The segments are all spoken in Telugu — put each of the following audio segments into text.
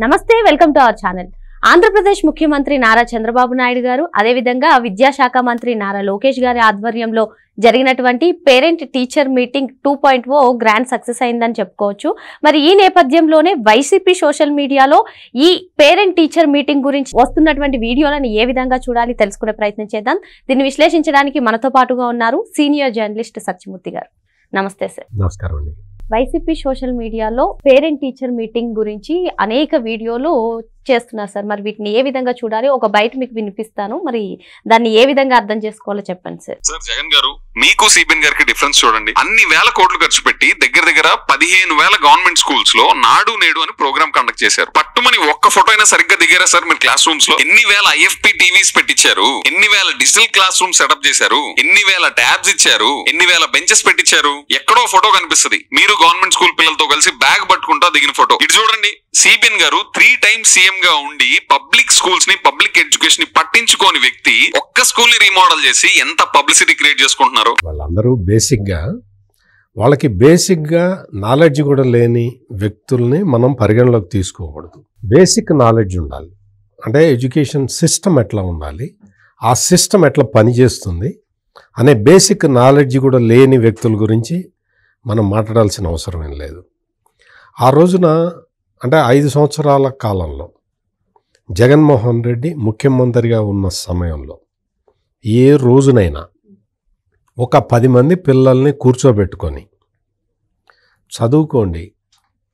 నమస్తే, welcome to our channel. Andhra Pradesh ముఖ్యమంత్రి నారా చంద్రబాబు నాయుడు గారు, అదేవిధంగా విద్యాశాఖ మంత్రి నారా లోకేష్ గారి ఆధ్వర్యంలో జరిగినటువంటి parent teacher meeting 2.0 grand success అయిందని చెప్పుకోవచ్చు. మరి ఈ నేపథ్యంలోనే వైసీపీ సోషల్ మీడియాలో ఈ పేరెంట్ టీచర్ మీటింగ్ గురించి వస్తున్నటువంటి వీడియోలను ఏ విధంగా చూడాలి తెలుసుకునే ప్రయత్నం చేద్దాం. దీన్ని విశ్లేషించడానికి మనతో పాటుగా ఉన్నారు సీనియర్ జర్నలిస్ట్ సత్యమూర్తి గారు. నమస్తే సార్. నమస్కారం అండి. వైసీపీ సోషల్ మీడియాలో పేరెంట్ టీచర్ మీటింగ్ గురించి అనేక వీడియోలు చేస్తున్నారు సార్. మరి వీటిని ఏ విధంగా చూడాలి? ఒక బయట మీకు వినిపిస్తాను, మరి దాన్ని ఏ విధంగా అర్థం చేసుకోవాలో చెప్పండి సార్. సార్ జగన్ గారు, మీకు సిబిఎన్ గారికి డిఫరెన్స్ చూడండి. అన్ని వేల కోట్లు ఖర్చు పెట్టి దగ్గర 15,000 గవర్నమెంట్ స్కూల్స్ లో నాడు నేడు అని ప్రోగ్రామ్ కండక్ట్ చేశారు. పట్టుమని ఒక్క ఫోటో అయినా సరిగ్గా దిగారా సార్? మీరు క్లాస్ రూమ్స్ లో ఎన్ని వేల ఐఎఫ్పి టీవీస్ పెట్టించారు, ఎన్ని వేల డిజిటల్ క్లాస్ రూమ్ సెటప్ చేశారు, ఎన్ని వేల ట్యాబ్స్ ఇచ్చారు, ఎన్ని వేల బెంచెస్ పెట్టించారు. ఎక్కడో ఫోటో కనిపిస్తుంది, మీరు గవర్నమెంట్ స్కూల్ పిల్లలతో కలిసి బ్యాగ్ పట్టుకుంటా దిగిన ఫోటో. ఇటు చూడండి, సిబిఎన్ గారు 3 times సీఎం గా ఉండి పబ్లిక్ స్కూల్స్ ని, పబ్లిక్ ఎడ్యుకేషన్ ని పట్టించుకోని వ్యక్తి ఒక్క స్కూల్ ని రీమోడల్ చేసి ఎంత పబ్లిసిటీ క్రియేట్ చేసుకుంటున్నారు. వాళ్ళందరూ వాళ్ళకి బేసిక్ గా నాలెడ్జ్ కూడా లేని వ్యక్తుల్ని మనం పరిగణలోకి తీసుకోకూడదు. బేసిక్ నాలెడ్జ్ ఉండాలి. అంటే ఎడ్యుకేషన్ సిస్టమ్ ఎట్లా ఉండాలి, ఆ సిస్టమ్ ఎట్లా పనిచేస్తుంది అనే బేసిక్ నాలెడ్జ్ కూడా లేని వ్యక్తుల గురించి మనం మాట్లాడాల్సిన అవసరం ఏం లేదు. ఆ రోజున అంటే 5 సంవత్సరాల కాలంలో జగన్మోహన్ రెడ్డి ముఖ్యమంత్రిగా ఉన్న సమయంలో ఏ రోజునైనా ఒక 10 మంది పిల్లల్ని కూర్చోబెట్టుకొని చదువుకోండి,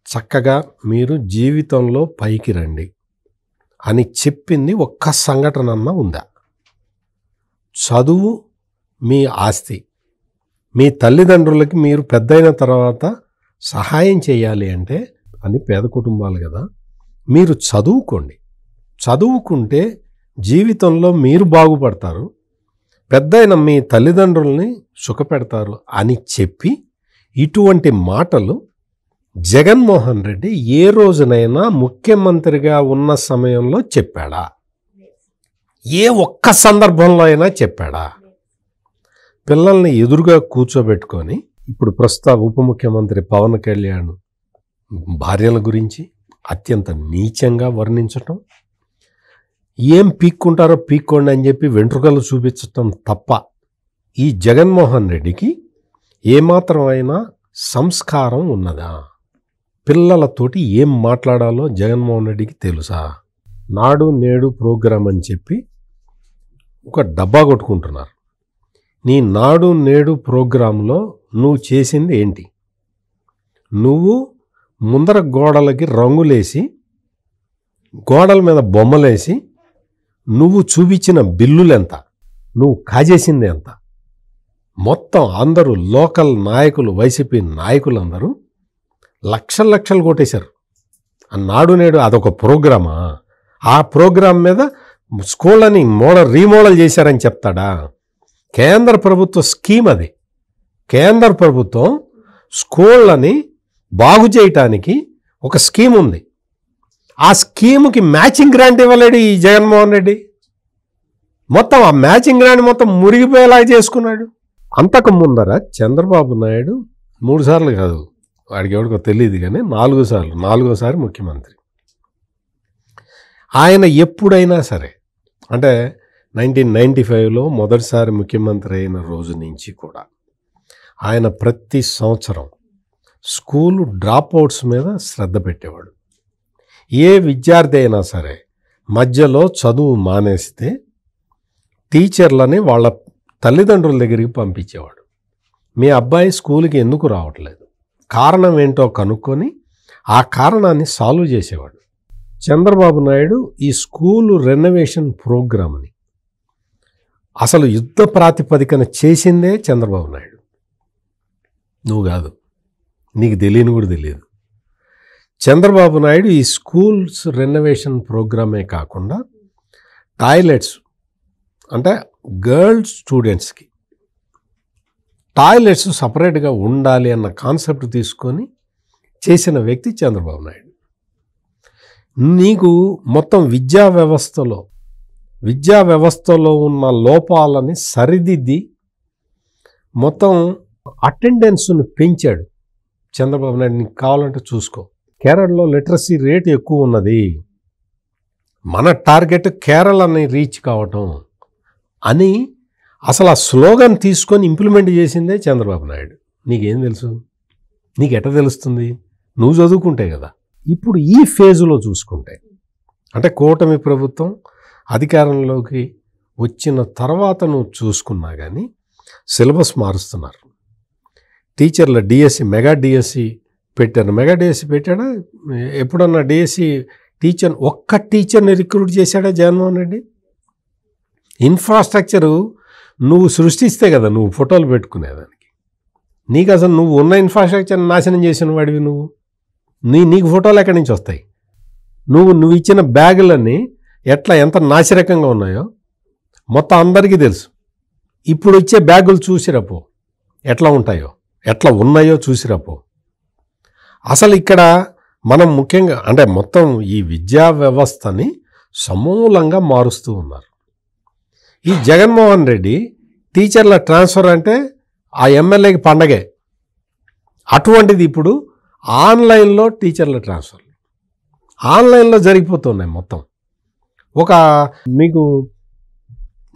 చక్కగా మీరు జీవితంలో పైకి రండి అని చెప్పింది ఒక్క సంఘటన అన్నా ఉందా? చదువు మీ ఆస్తి, మీ తల్లిదండ్రులకి మీరు పెద్దయిన తర్వాత సహాయం చేయాలి అంటే అని పేద కుటుంబాలు కదా, మీరు చదువుకోండి, చదువుకుంటే జీవితంలో మీరు బాగుపడతారు, పెద్దయిన మీ తల్లిదండ్రుల్ని సుఖపెడతారు అని చెప్పి ఇటువంటి మాటలు జగన్మోహన్ రెడ్డి ఏ రోజునైనా ముఖ్యమంత్రిగా ఉన్న సమయంలో చెప్పాడా? ఏ ఒక్క సందర్భంలో అయినా చెప్పాడా? పిల్లల్ని ఎదురుగా కూర్చోబెట్టుకొని ఇప్పుడు ప్రస్తుత ఉప ముఖ్యమంత్రి పవన్ కళ్యాణ్ భార్యల గురించి అత్యంత నీచంగా వర్ణించటం, ఏం పీక్కుంటారో పీక్కోండి అని చెప్పి వెంట్రుకలు చూపించటం తప్ప ఈ జగన్మోహన్ రెడ్డికి ఏమాత్రం అయినా సంస్కారం ఉన్నదా? పిల్లలతోటి ఏం మాట్లాడాలో జగన్మోహన్ రెడ్డికి తెలుసా? నాడు నేడు ప్రోగ్రాం అని చెప్పి ఒక డబ్బా కొట్టుకుంటున్నారు. నీ నాడు నేడు ప్రోగ్రాంలో నువ్వు చేసింది ఏంటి? నువ్వు ముందర గోడలకి రంగులేసి, గోడల మీద బొమ్మలేసి, నువ్వు చూపించిన బిల్లులు ఎంత, నువ్వు కాజేసింది ఎంత? మొత్తం అందరూ లోకల్ నాయకులు, వైసీపీ నాయకులందరూ లక్షలు కొట్టేశారు. నాడు నేడు అదొక ప్రోగ్రామా? ఆ ప్రోగ్రాం మీద స్కూళ్ళని రీమోడల్ చేశారని చెప్తాడా? కేంద్ర ప్రభుత్వ స్కీమ్ అది. కేంద్ర ప్రభుత్వం స్కూళ్ళని బాగు చేయటానికి ఒక స్కీమ్ ఉంది. ఆ స్కీముకి మ్యాచింగ్ గ్రాంట్ ఇవ్వలేడు ఈ జగన్మోహన్ రెడ్డి. మొత్తం ఆ మ్యాచింగ్ గ్రాంట్ మొత్తం మురిగిపోయేలా చేసుకున్నాడు. అంతకు ముందర చంద్రబాబు నాయుడు 3 సార్లు కాదు, వాడికి ఎవరికో తెలియదు కానీ 4 సార్లు, 4వసారి ముఖ్యమంత్రి. ఆయన ఎప్పుడైనా సరే, అంటే 1995లో మొదటిసారి ముఖ్యమంత్రి అయిన రోజు నుంచి కూడా ఆయన ప్రతి సంవత్సరం స్కూలు డ్రాప్అవుట్స్ మీద శ్రద్ధ పెట్టేవాడు. ఏ విద్యార్థి అయినా సరే మధ్యలో చదువు మానేస్తే టీచర్లని వాళ్ళ తల్లిదండ్రుల దగ్గరికి పంపించేవాడు. మీ అబ్బాయి స్కూల్కి ఎందుకు రావట్లేదు, కారణం ఏంటో కనుక్కొని ఆ కారణాన్ని సాల్వ్ చేసేవాడు. చంద్రబాబు నాయుడు ఈ స్కూలు రెనోవేషన్ ప్రోగ్రామ్ని అసలు యుద్ధ ప్రాతిపదికన చేసిందే చంద్రబాబు నాయుడు. నువ్వు కాదు, నీకు తెలియని కూడా తెలియదు. చంద్రబాబు నాయుడు ఈ స్కూల్స్ రెనోవేషన్ ప్రోగ్రామే కాకుండా టాయిలెట్స్, అంటే గర్ల్స్ స్టూడెంట్స్కి టాయిలెట్స్ సపరేట్గా ఉండాలి అన్న కాన్సెప్ట్ తీసుకొని చేసిన వ్యక్తి చంద్రబాబు నాయుడు. నీకు మొత్తం విద్యా వ్యవస్థలో ఉన్న లోపాలని సరిదిద్ది మొత్తం అటెండెన్స్ను పెంచాడు చంద్రబాబు నాయుడు. నీకు కావాలంటే చూసుకో. కేరళలో లిటరసీ రేట్ ఎక్కువ ఉన్నది, మన టార్గెట్ కేరళని రీచ్ కావటం అని అసలు ఆ స్లోగన్ తీసుకొని ఇంప్లిమెంట్ చేసిందే చంద్రబాబు నాయుడు. నీకేం తెలుసు? నీకు ఎట్లా తెలుస్తుంది? నువ్వు చదువుకుంటే కదా. ఇప్పుడు ఈ ఫేజులో చూసుకుంటే, అంటే కూటమి ప్రభుత్వం అధికారంలోకి వచ్చిన తర్వాత నువ్వు చూసుకున్నా కానీ సిలబస్ మారుస్తున్నారు. టీచర్ల డిఎస్సి, మెగా డిఎస్సి పెట్టారు. మెగా డిఎస్సి పెట్టాడా? ఎప్పుడన్నా డిఎస్సి ఒక్క టీచర్ని రిక్రూట్ చేశాడా జగన్మోహన్ రెడ్డి? ఇన్ఫ్రాస్ట్రక్చరు నువ్వు సృష్టిస్తే కదా నువ్వు ఫోటోలు పెట్టుకునేదానికి. నీకు అసలు నువ్వు ఉన్న ఇన్ఫ్రాస్ట్రక్చర్ని నాశనం చేసిన వాడివి నువ్వు. నీకు ఫోటోలు ఎక్కడి నుంచి వస్తాయి? నువ్వు ఇచ్చిన బ్యాగులన్నీ ఎంత నాసిరకంగా ఉన్నాయో మొత్తం అందరికీ తెలుసు. ఇప్పుడు ఇచ్చే బ్యాగులు చూసిరాపో ఎట్లా ఉంటాయో, ఎట్లా ఉన్నాయో చూసిరాపో. అసలు ఇక్కడ మనం ముఖ్యంగా అంటే మొత్తం ఈ విద్యా వ్యవస్థని సమూలంగా మారుస్తూ ఉన్నారు. ఈ జగన్మోహన్ రెడ్డి టీచర్ల ట్రాన్స్ఫర్ అంటే ఆ ఎమ్మెల్యేకి పండగే. అటువంటిది ఇప్పుడు ఆన్లైన్లో టీచర్ల ట్రాన్స్ఫర్ ఆన్లైన్లో జరిగిపోతున్నాయి. మొత్తం మీకు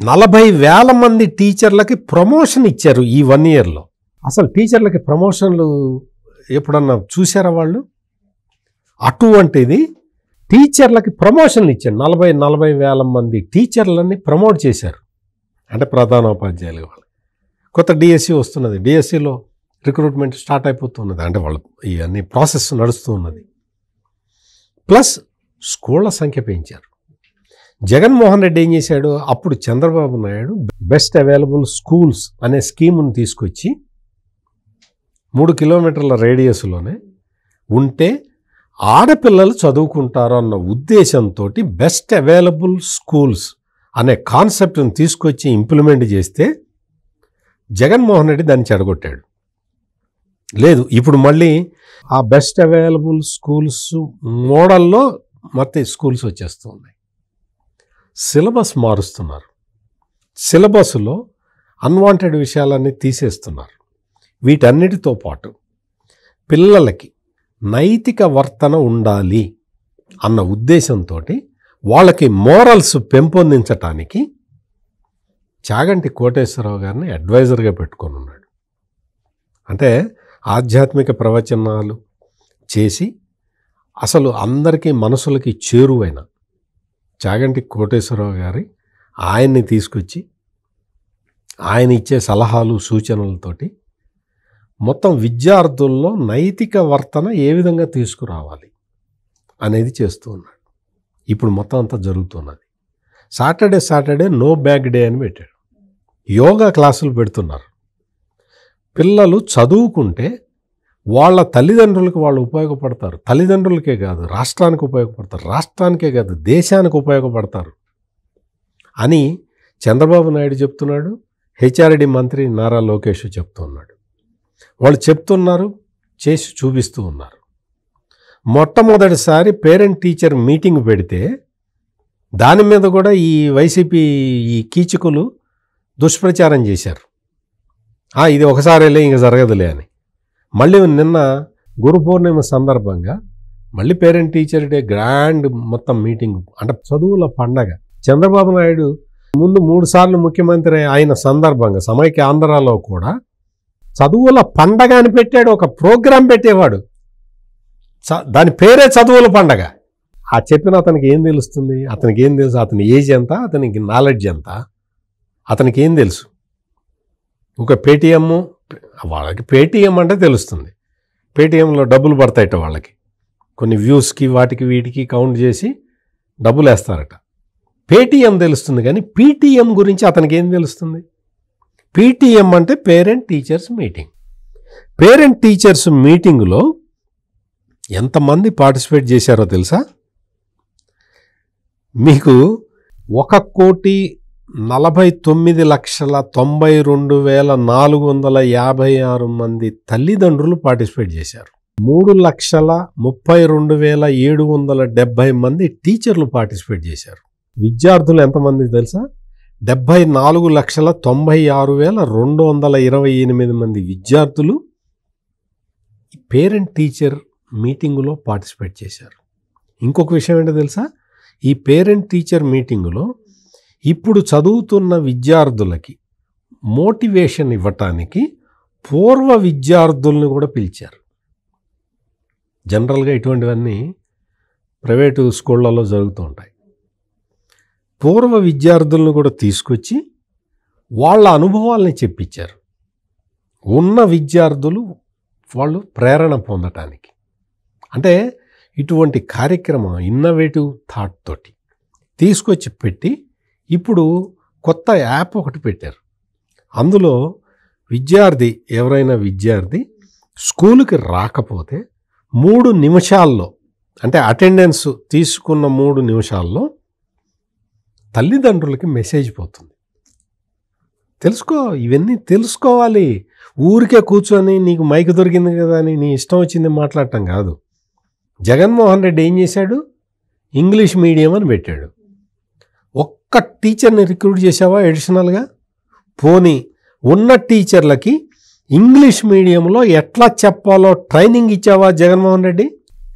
40,000 మంది టీచర్లకి ప్రమోషన్ ఇచ్చారు ఈ 1 yearలో. అసలు టీచర్లకి ప్రమోషన్లు ఎప్పుడన్నా చూసారా వాళ్ళు? అటువంటిది టీచర్లకి ప్రమోషన్లు ఇచ్చారు. 40,000 మంది టీచర్లని ప్రమోట్ చేశారు. అంటే ప్రధానోపాధ్యాయులు వాళ్ళు. కొత్త డిఎస్సి వస్తున్నది, డిఎస్సిలో రిక్రూట్మెంట్ స్టార్ట్ అయిపోతున్నది. అంటే వాళ్ళు ఇవన్నీ ప్రాసెస్ నడుస్తూ ఉన్నది. ప్లస్ స్కూళ్ళ సంఖ్య పెంచారు. జగన్మోహన్ రెడ్డి ఏం చేశాడు? అప్పుడు Chandrababu Naidu best available schools అనే స్కీమును తీసుకొచ్చి 3 kilometerల రేడియస్లోనే ఉంటే ఆడపిల్లలు చదువుకుంటారు అన్న ఉద్దేశంతో బెస్ట్ అవైలబుల్ స్కూల్స్ అనే కాన్సెప్ట్ని తీసుకొచ్చి ఇంప్లిమెంట్ చేస్తే జగన్మోహన్ రెడ్డి దాన్ని చెడగొట్టాడు. లేదు, ఇప్పుడు మళ్ళీ ఆ బెస్ట్ అవైలబుల్ స్కూల్స్ మోడల్లో మొత్తం స్కూల్స్ వచ్చేస్తూ ఉన్నాయి. సిలబస్ మారుస్తున్నారు. సిలబస్లో అన్వాంటెడ్ విషయాలన్నీ తీసేస్తున్నారు. వీటన్నిటితో పాటు పిల్లలకి నైతిక వర్తన ఉండాలి అన్న ఉద్దేశంతో వాళ్ళకి మోరల్స్ పెంపొందించటానికి చాగంటి కోటేశ్వరరావు గారిని అడ్వైజర్గా పెట్టుకొని ఉన్నాడు. అంటే ఆధ్యాత్మిక ప్రవచనాలు చేసి అసలు అందరికీ మనసులకి చేరువైన చాగంటి కోటేశ్వరరావు గారి ఆయన్ని తీసుకొచ్చి ఆయన ఇచ్చే సలహాలు సూచనలతోటి మొత్తం విద్యార్థుల్లో నైతిక వర్తన ఏ విధంగా తీసుకురావాలి అనేది చేస్తూ ఉన్నాడు. ఇప్పుడు మొత్తం అంతా జరుగుతున్నది. సాటర్డే నో బ్యాగ్ డే అని పెట్టాడు. యోగా క్లాసులు పెడుతున్నారు. పిల్లలు చదువుకుంటే వాళ్ళ తల్లిదండ్రులకు వాళ్ళు ఉపయోగపడతారు. తల్లిదండ్రులకే కాదు, రాష్ట్రానికి ఉపయోగపడతారు. రాష్ట్రానికే కాదు, దేశానికి ఉపయోగపడతారు అని చంద్రబాబు నాయుడు చెప్తున్నాడు. హెచ్ఆర్డి మంత్రి నారా లోకేష్ చెప్తున్నాడు. వాళ్ళు చెప్తున్నారు, చేసి చూపిస్తూ ఉన్నారు. మొట్టమొదటిసారి పేరెంట్ టీచర్ మీటింగ్ పెడితే దాని మీద కూడా ఈ వైసీపీ ఈ కీచకులు దుష్ప్రచారం చేశారు. ఇది ఒకసారిలే ఇంక జరగదులే అని. మళ్ళీ నిన్న గురు పౌర్ణిమ సందర్భంగా మళ్ళీ పేరెంట్ టీచర్ డే గ్రాండ్ మొత్తం మీటింగ్, అంటే చదువుల పండగ. చంద్రబాబు నాయుడు ముందు 3 సార్లు ముఖ్యమంత్రి అయిన సందర్భంగా సమైక్య ఆంధ్రాలో కూడా చదువుల పండగ అని పెట్టాడు. ఒక ప్రోగ్రాం పెట్టేవాడు, దాని పేరే చదువుల పండగ. ఆ చెప్పిన అతనికి ఏం తెలుస్తుంది? అతనికి ఏం తెలుసు? అతని ఏజ్ ఎంత, అతనికి నాలెడ్జ్ ఎంత, అతనికి ఏం తెలుసు? ఒక పేటీఎం, వాళ్ళకి పేటీఎం అంటే తెలుస్తుంది. పేటీఎంలో డబ్బులు పడతాయట వాళ్ళకి, కొన్ని వ్యూస్కి వాటికి వీటికి కౌంట్ చేసి డబ్బులు వేస్తారట. పేటీఎం తెలుస్తుంది, కానీ పీటీఎం గురించి అతనికి ఏం తెలుస్తుంది? పీటీఎం అంటే parent teachers meeting. Parent teachers మీటింగ్లో ఎంతమంది పార్టిసిపేట్ చేశారో తెలుసా? మీకు 1,49,92,456 మంది తల్లిదండ్రులు పార్టిసిపేట్ చేశారు. 3,32,770 మంది టీచర్లు పార్టిసిపేట్ చేశారు. విద్యార్థులు ఎంతమంది తెలుసా? 74,96,228 మంది విద్యార్థులు పేరెంట్ టీచర్ మీటింగులో పార్టిసిపేట్ చేశారు. ఇంకొక విషయం ఏంటో తెలుసా, ఈ పేరెంట్ టీచర్ మీటింగులో ఇప్పుడు చదువుతున్న విద్యార్థులకి మోటివేషన్ ఇవ్వటానికి పూర్వ విద్యార్థుల్ని కూడా పిలిచారు. జనరల్గా ఇటువంటివన్నీ ప్రైవేటు స్కూళ్ళలో జరుగుతూ ఉంటాయి. పూర్వ విద్యార్థులను కూడా తీసుకొచ్చి వాళ్ళ అనుభవాల్ని చెప్పించారు. ఉన్న విద్యార్థులు వాళ్ళు ప్రేరణ పొందటానికి. అంటే ఇటువంటి కార్యక్రమం ఇన్నోవేటివ్ థాట్ తోటి తీసుకొచ్చి పెట్టి ఇప్పుడు కొత్త యాప్ ఒకటి పెట్టారు. అందులో విద్యార్థి ఎవరైనా విద్యార్థి స్కూలుకి రాకపోతే 3 నిమిషాల్లో, అంటే అటెండెన్స్ తీసుకున్న 3 నిమిషాల్లో తల్లిదండ్రులకి మెసేజ్ పోతుంది. తెలుసుకో, ఇవన్నీ తెలుసుకోవాలి. ఊరికే కూర్చొని నీకు మైక్ దొరికింది కదా అని నీ ఇష్టం వచ్చింది మాట్లాడటం కాదు. జగన్మోహన్ రెడ్డి ఏం చేశాడు, ఇంగ్లీష్ మీడియం అని పెట్టాడు. ఒక్క టీచర్ని రిక్రూట్ చేసావా అడిషనల్గా? పోనీ ఉన్న టీచర్లకి ఇంగ్లీష్ మీడియంలో ఎట్లా చెప్పాలో ట్రైనింగ్ ఇచ్చావా జగన్మోహన్ రెడ్డి?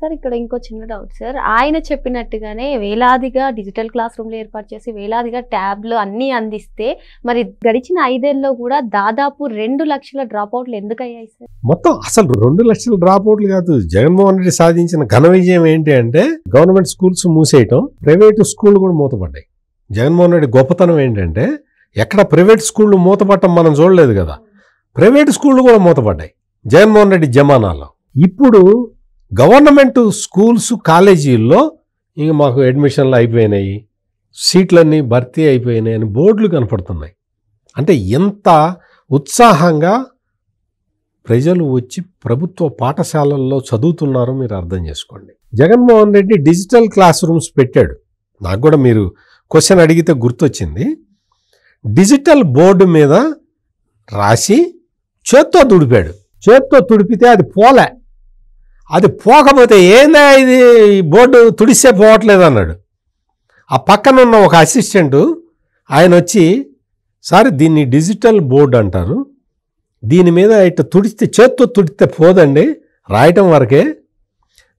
సార్ ఇక్కడ ఇంకో చిన్న డౌట్ సార్, ఆయన చెప్పినట్టుగానే వేలాదిగా డిజిటల్ క్లాస్ రూమ్లు ఏర్పాటు చేసి వేలాదిగా ట్యాబ్లు అన్నీ అందిస్తే మరి గడిచిన 5 ఏళ్ళలో కూడా దాదాపు 2 లక్షల డ్రాప్ అవుట్లు ఎందుకు అయ్యాయి సార్? మొత్తం అసలు 2 లక్షల డ్రాప్ అవుట్లు కాదు. జగన్మోహన్ రెడ్డి సాధించిన ఘన విజయం ఏంటి అంటే గవర్నమెంట్ స్కూల్స్ మూసేయటం, ప్రైవేటు స్కూళ్ళు కూడా మూతపడ్డాయి. జగన్మోహన్ రెడ్డి గొప్పతనం ఏంటంటే ఎక్కడ ప్రైవేట్ స్కూళ్ళు మూతపడటం మనం చూడలేదు కదా, ప్రైవేటు స్కూళ్ళు కూడా మూతపడ్డాయి జగన్మోహన్ రెడ్డి జమానాలో. ఇప్పుడు గవర్నమెంట్ స్కూల్స్ కాలేజీల్లో ఇంక మాకు అడ్మిషన్లు అయిపోయినాయి, సీట్లన్నీ భర్తీ అయిపోయినాయి అని బోర్డులు కనపడుతున్నాయి. అంటే ఎంత ఉత్సాహంగా ప్రజలు వచ్చి ప్రభుత్వ పాఠశాలల్లో చదువుతున్నారో మీరు అర్థం చేసుకోండి. Jaganmohan Reddy digital class rooms పెట్టాడు. నాకు కూడా మీరు క్వశ్చన్ అడిగితే గుర్తొచ్చింది. డిజిటల్ బోర్డు మీద రాసి చేత్తో తుడిపాడు. చేత్తో తుడిపితే అది పోలే. అది పోకపోతే ఏందా ఇది బోర్డు తుడిస్తే పోవట్లేదు అన్నాడు. ఆ పక్కన ఉన్న ఒక అసిస్టెంటు ఆయన వచ్చి, సార్ దీన్ని డిజిటల్ బోర్డు అంటారు, దీని మీద ఇట్లా తుడిస్తే చేత్తో తుడిస్తే పోదండి, రాయటం వరకే,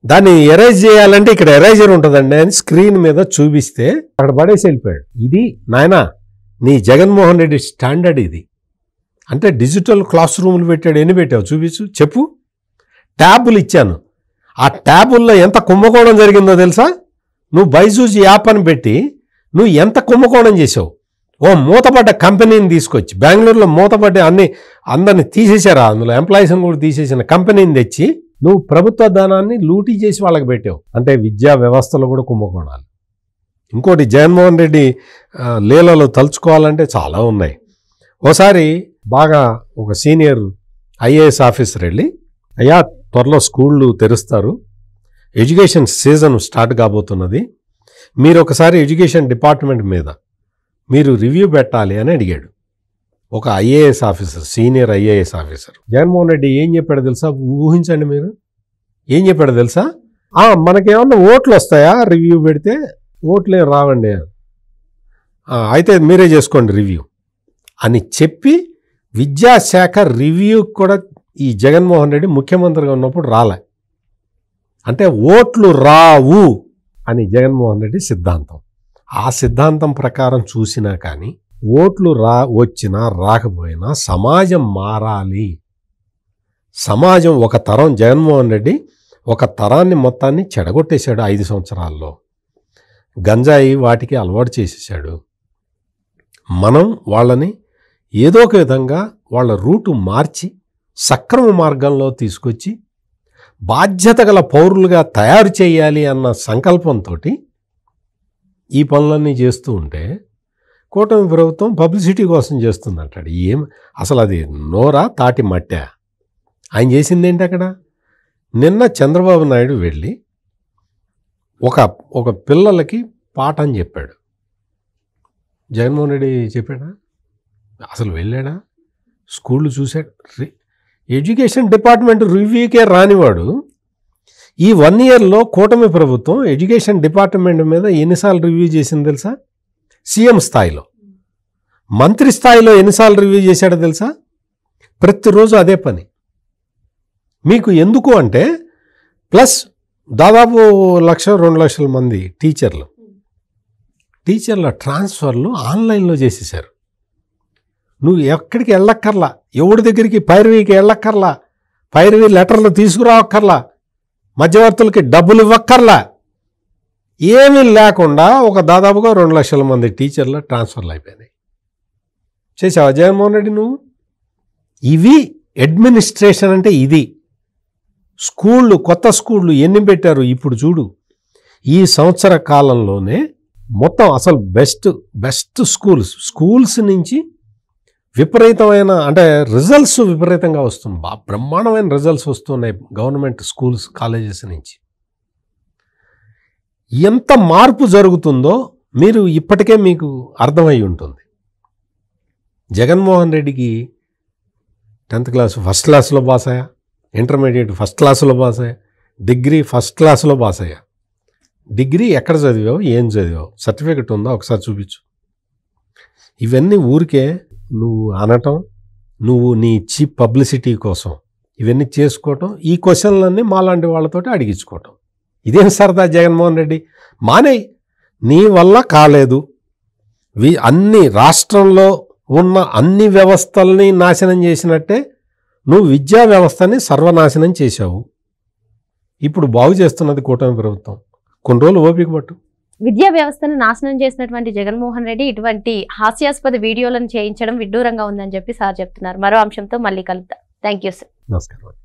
దాన్ని ఎరేజ్ చేయాలంటే ఇక్కడ ఎరేజర్ ఉంటుందండి అని స్క్రీన్ మీద చూపిస్తే అక్కడ పడేసి వెళ్ళిపోయాడు. ఇది నాయనా నీ జగన్మోహన్ రెడ్డి స్టాండర్డ్ ఇది. అంటే డిజిటల్ క్లాస్ రూములు పెట్టాడు. ఎన్ని పెట్టావు చూపించు, చెప్పు. ట్యాబులు ఇచ్చాను, ఆ ట్యాబుల్లో ఎంత కుంభకోణం జరిగిందో తెలుసా? నువ్వు బైజూస్ యాప్ అని పెట్టి నువ్వు ఎంత కుంభకోణం చేసావు. ఓ మూతపడ్డ కంపెనీని తీసుకొచ్చి, బెంగళూరులో మూతపడ్డ అందరిని తీసేశారా, అందులో ఎంప్లాయీస్ని కూడా తీసేసిన కంపెనీని తెచ్చి నువ్వు ప్రభుత్వ ధనాన్ని లూటీ చేసి వాళ్ళకి పెట్టావు. అంటే విద్యా వ్యవస్థలో కూడా కుంభకోణాలు. ఇంకోటి జగన్మోహన్ రెడ్డి లీలలో తలుచుకోవాలంటే చాలా ఉన్నాయి. ఓసారి బాగా ఒక సీనియర్ ఐఏఎస్ ఆఫీసర్ వెళ్ళి, అయ్యా త్వరలో స్కూళ్ళు తెరుస్తారు, ఎడ్యుకేషన్ సీజన్ స్టార్ట్ కాబోతున్నది, మీరు ఒకసారి ఎడ్యుకేషన్ డిపార్ట్మెంట్ మీద మీరు రివ్యూ పెట్టాలి అని అడిగాడు. ఒక IAS officer, senior IAS officer. Jaganmohan Reddy ఏం చెప్పాడో తెలుసా? ఊహించండి మీరు, ఏం చెప్పాడో తెలుసా? మనకేమన్నా ఓట్లు వస్తాయా రివ్యూ పెడితే? ఓట్లే రావండి, అయితే మీరే చేసుకోండి రివ్యూ అని చెప్పి విద్యాశాఖ రివ్యూ కూడా ఈ జగన్మోహన్ రెడ్డి ముఖ్యమంత్రిగా ఉన్నప్పుడు రాలే. అంటే ఓట్లు రావు అని జగన్మోహన్ రెడ్డి సిద్ధాంతం. ఆ సిద్ధాంతం ప్రకారం చూసినా కానీ ఓట్లు వచ్చినా రాకపోయినా సమాజం మారాలి. సమాజం ఒక తరం, జగన్మోహన్ రెడ్డి ఒక తరాన్ని మొత్తాన్ని చెడగొట్టేశాడు 5 సంవత్సరాల్లో. గంజాయి వాటికి అలవాటు చేసేసాడు. మనం వాళ్ళని ఏదో ఒక విధంగా వాళ్ళ రూటు మార్చి సక్రమ మార్గంలో తీసుకొచ్చి బాధ్యత గల పౌరులుగా తయారు చేయాలి అన్న సంకల్పంతో ఈ పనులన్నీ చేస్తూ ఉంటే కూటమి ప్రభుత్వం పబ్లిసిటీ కోసం చేస్తుందంటాడు. అసలు అది నోరా తాటి మట్టా? ఆయన చేసింది ఏంటి అక్కడ? నిన్న చంద్రబాబు నాయుడు వెళ్ళి ఒక పిల్లలకి పాఠం చెప్పాడు. జగన్మోహన్ రెడ్డి చెప్పాడా? అసలు వెళ్ళాడా? స్కూళ్ళు చూశాడు? ఎడ్యుకేషన్ డిపార్ట్మెంట్ రివ్యూకే రానివాడు ఈ 1 ఇయర్లో కూటమి ప్రభుత్వం ఎడ్యుకేషన్ డిపార్ట్మెంట్ మీద ఎన్నిసార్లు రివ్యూ చేసింది తెలుసా? సీఎం స్థాయిలో, మంత్రి స్థాయిలో ఎన్నిసార్లు రివ్యూ చేశాడో తెలుసా? ప్రతిరోజు అదే పని. మీకు ఎందుకు అంటే ప్లస్ దాదాపు 1-2 లక్షల మంది టీచర్ల ట్రాన్స్ఫర్లు ఆన్లైన్లో చేసేసారు. నువ్వు ఎక్కడికి వెళ్ళక్కర్లా, ఎవరి దగ్గరికి పైరవీకి వెళ్ళక్కర్లా, పైరవీ లెటర్లు తీసుకురావక్కర్లా, మధ్యవర్తులకి డబ్బులు ఇవ్వక్కర్లా, ఏమీ లేకుండా దాదాపుగా 2 లక్షల మంది టీచర్ల ట్రాన్స్ఫర్లు అయిపోయినాయి. చేసావా జగన్మోహన్ రెడ్డి నువ్వు? ఇవి అడ్మినిస్ట్రేషన్ అంటే ఇది. స్కూళ్ళు, కొత్త స్కూళ్ళు ఎన్ని పెట్టారు ఇప్పుడు చూడు. ఈ సంవత్సర కాలంలోనే మొత్తం అసలు బెస్ట్ స్కూల్స్ నుంచి విపరీతమైన అంటే రిజల్ట్స్ విపరీతంగా వస్తుంది. బ్రహ్మాండమైన రిజల్ట్స్ వస్తున్నాయి గవర్నమెంట్ స్కూల్స్, కాలేజెస్ నుంచి. ఎంత మార్పు జరుగుతుందో మీరు ఇప్పటికే మీకు అర్థమై ఉంటుంది. జగన్మోహన్ రెడ్డికి 10th క్లాస్ ఫస్ట్ క్లాస్లో పాస్ అయ్యా, ఇంటర్మీడియట్ ఫస్ట్ క్లాస్లో పాస్ అయ్యా, డిగ్రీ ఫస్ట్ క్లాస్లో పాస్ అయ్యా. డిగ్రీ ఎక్కడ చదివావు, ఏం చదివావు, సర్టిఫికెట్ ఉందా ఒకసారి చూపించు. ఇవన్నీ ఊరికే నువ్వు అనటం, నువ్వు నీ చీప్ పబ్లిసిటీ కోసం ఇవన్నీ చేసుకోవటం, ఈ క్వశ్చన్లన్నీ మాలాంటి వాళ్ళతోటి అడిగించుకోవటం. ఇదేం సరదా జగన్మోహన్ రెడ్డి? మానేయ్. నీ వల్ల కాలేదు. అన్ని రాష్ట్రంలో ఉన్న అన్ని వ్యవస్థల్ని నాశనం చేసినట్టే నువ్వు విద్యా వ్యవస్థని సర్వనాశనం చేశావు. ఇప్పుడు బాగు చేస్తున్నది కూటమి ప్రభుత్వం. కొన్ని రోజులు ఓపిక పట్టు. విద్యా వ్యవస్థను నాశనం చేసినటువంటి జగన్మోహన్ రెడ్డి ఇటువంటి హాస్యాస్పద వీడియోలను చేయించడం విడ్డూరంగా ఉందని చెప్పి సార్ చెప్తున్నారు. మరో అంశంతో మళ్ళీ కలుద్దాం. Thank you sir. నమస్కారం.